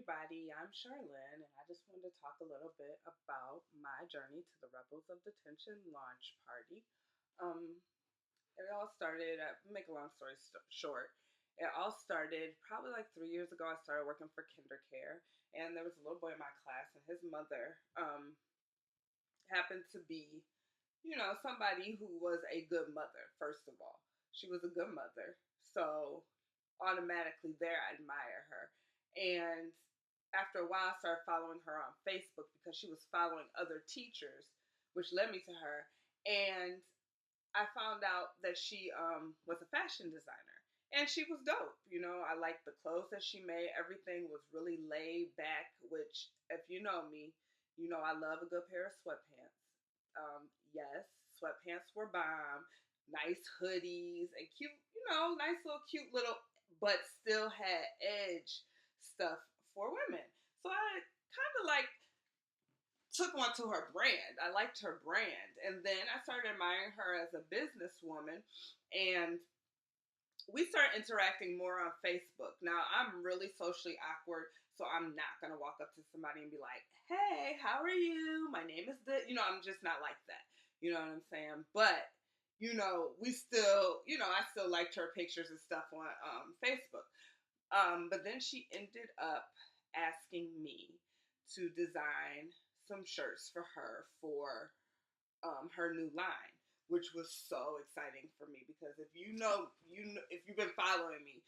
everybody. I'm Charlene, and I just wanted to talk a little bit about my journey to the Rebels of Detention launch party. Um, it all started, make a long story short, it all started probably like 3 years ago. I started working for KinderCare, and there was a little boy in my class, and his mother happened to be, somebody who was a good mother, first of all. She was a good mother. So automatically there, I admire her. And after a while, I started following her on Facebook because she was following other teachers, which led me to her. And I found out that she was a fashion designer. And she was dope. I liked the clothes that she made. Everything was really laid back, which, if you know me, I love a good pair of sweatpants. Yes, sweatpants were bomb. Nice hoodies and cute, nice little cute little, but still had edge stuff for women. So I kind of like took on to her brand. I liked her brand. And then I started admiring her as a businesswoman. And we started interacting more on Facebook. Now, I'm really socially awkward, so I'm not going to walk up to somebody and be like, hey, how are you? My name is this. I'm just not like that. You know what I'm saying? But, we still, I still liked her pictures and stuff on Facebook. But then she ended up asking me to design some shirts for her for her new line, which was so exciting for me because if you've been following me,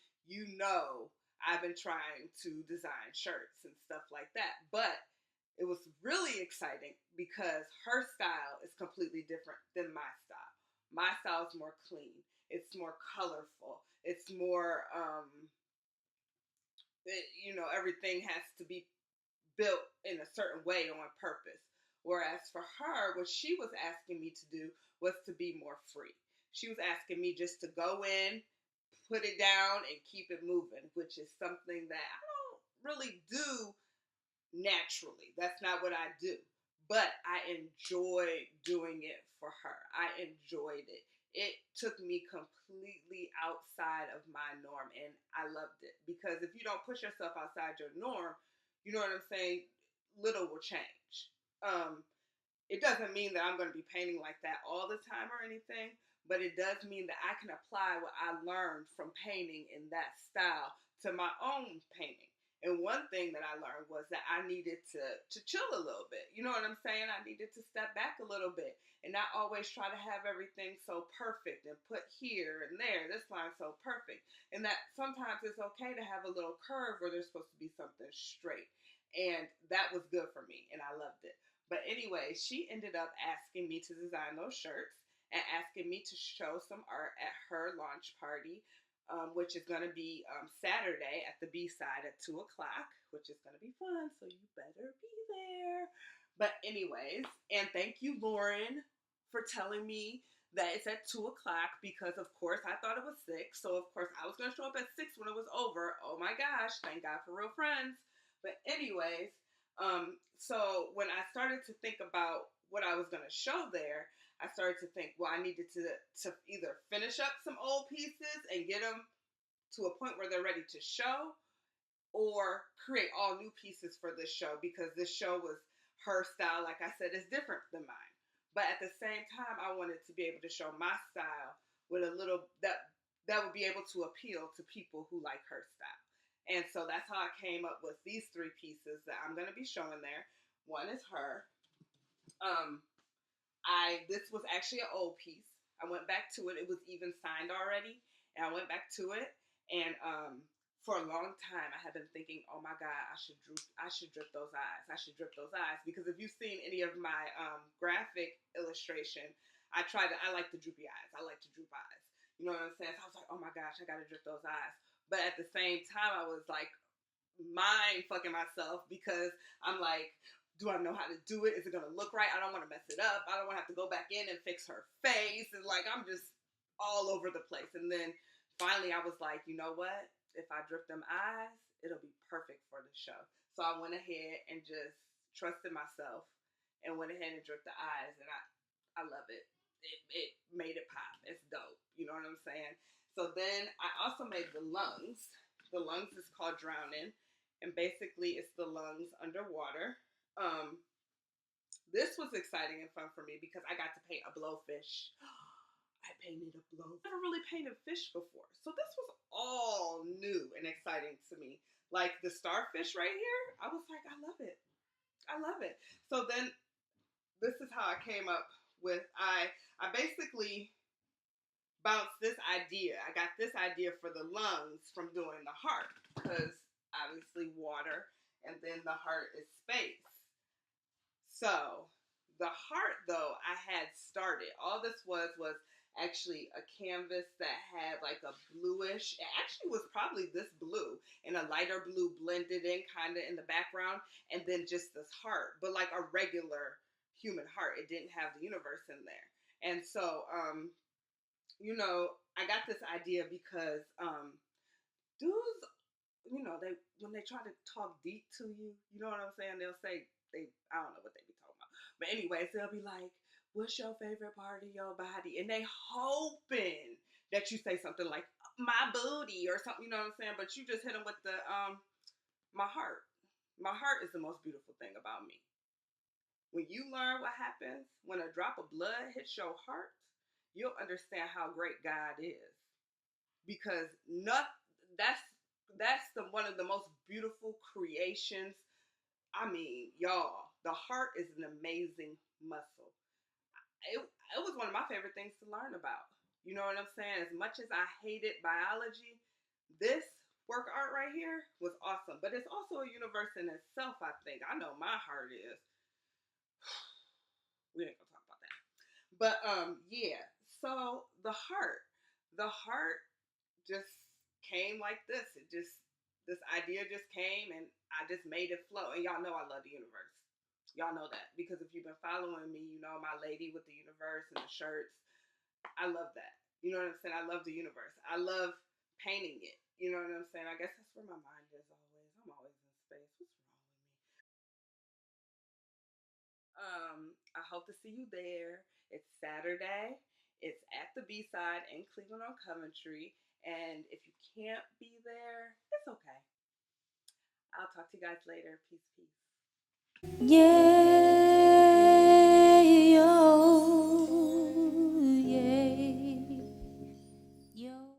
I've been trying to design shirts and stuff like that. But it was really exciting because her style is completely different than my style. My style is more clean. It's more colorful. It's more everything has to be built in a certain way on purpose. Whereas for her, what she was asking me to do was to be more free. She was asking me just to go in, put it down, and keep it moving, which is something that I don't really do naturally. That's not what I do. But I enjoyed doing it for her. I enjoyed it. It took me completely outside of my norm, and I loved it because if you don't push yourself outside your norm, you know what I'm saying, little will change. Um, it doesn't mean that I'm going to be painting like that all the time or anything, but it does mean that I can apply what I learned from painting in that style to my own painting. And one thing that I learned was that I needed to chill a little bit. You know what I'm saying? I needed to step back a little bit and not always try to have everything so perfect and put here and there, this line so perfect. And that sometimes it's okay to have a little curve where there's supposed to be something straight. And that was good for me and I loved it. But anyway, she ended up asking me to design those shirts and asking me to show some art at her launch party, which is going to be Saturday at the B side at 2 o'clock, which is going to be fun. So you better be there. But, anyways, and thank you, Lauren, for telling me that it's at 2 o'clock because, of course, I thought it was 6. So, of course, I was going to show up at 6 when it was over. Oh my gosh, thank God for real friends. But, anyways, so when I started to think about what I was going to show there, I started to think, well, I needed to either finish up some old pieces and get them to a point where they're ready to show, or create all new pieces for this show because this show was her style, like I said, is different than mine. But at the same time, I wanted to be able to show my style with a little that would be able to appeal to people who like her style. And so that's how I came up with these three pieces that I'm going to be showing there. One is her. Um, this was actually an old piece. I went back to it. It was even signed already, and I went back to it. And for a long time, I had been thinking, "Oh my God, I should drip those eyes. I should drip those eyes." Because if you've seen any of my graphic illustration, I like the droopy eyes. I like to droop eyes. You know what I'm saying? So I was like, "Oh my gosh, I got to drip those eyes." But at the same time, I was like, mind fucking myself because I'm like, do I know how to do it? Is it gonna look right? I don't want to mess it up. I don't want to have to go back in and fix her face, and like I'm just all over the place. And then finally, I was like, you know what? If I drip them eyes, it'll be perfect for the show. So I went ahead and just trusted myself and went ahead and dripped the eyes, and I love it. It made it pop. It's dope. You know what I'm saying? So then I also made the lungs. The lungs is called Drowning, and basically it's the lungs underwater. Um, this was exciting and fun for me because I got to paint a blowfish. I painted a blowfish. Never really painted fish before, so this was all new and exciting to me. Like the starfish right here, I was like, I love it. I love it. So then this is how I came up with I basically bounced this idea. I got this idea for the lungs from doing the heart because obviously water and then the heart is space. So the heart though I had started. All this was actually a canvas that had like a bluish. It actually was probably this blue and a lighter blue blended in kind of in the background and then just this heart, but like a regular human heart. It didn't have the universe in there. And so I got this idea because dudes, they when they try to talk deep to you, you know what I'm saying? They'll say I don't know what they be talking about. But anyways, they'll be like, what's your favorite part of your body? And they hoping that you say something like my booty or something, you know what I'm saying? But you just hit them with the my heart. My heart is the most beautiful thing about me. When you learn what happens when a drop of blood hits your heart, you'll understand how great God is. Because not that's the one of the most beautiful creations. I mean, y'all, the heart is an amazing muscle. It was one of my favorite things to learn about. You know what I'm saying? As much as I hated biology, this work art right here was awesome. But it's also a universe in itself, I think. I know my heart is. We ain't gonna talk about that. But yeah. So the heart just came like this. This idea just came and I just made it flow. And y'all know I love the universe. Y'all know that because if you've been following me, you know my lady with the universe and the shirts. I love that. You know what I'm saying? I love the universe. I love painting it. You know what I'm saying? I guess that's where my mind is always. I'm always in space. What's wrong with me? I hope to see you there. It's Saturday. It's at the B side in Cleveland on Coventry. And if you can't be there, it's okay. I'll talk to you guys later. Peace, peace. Yeah.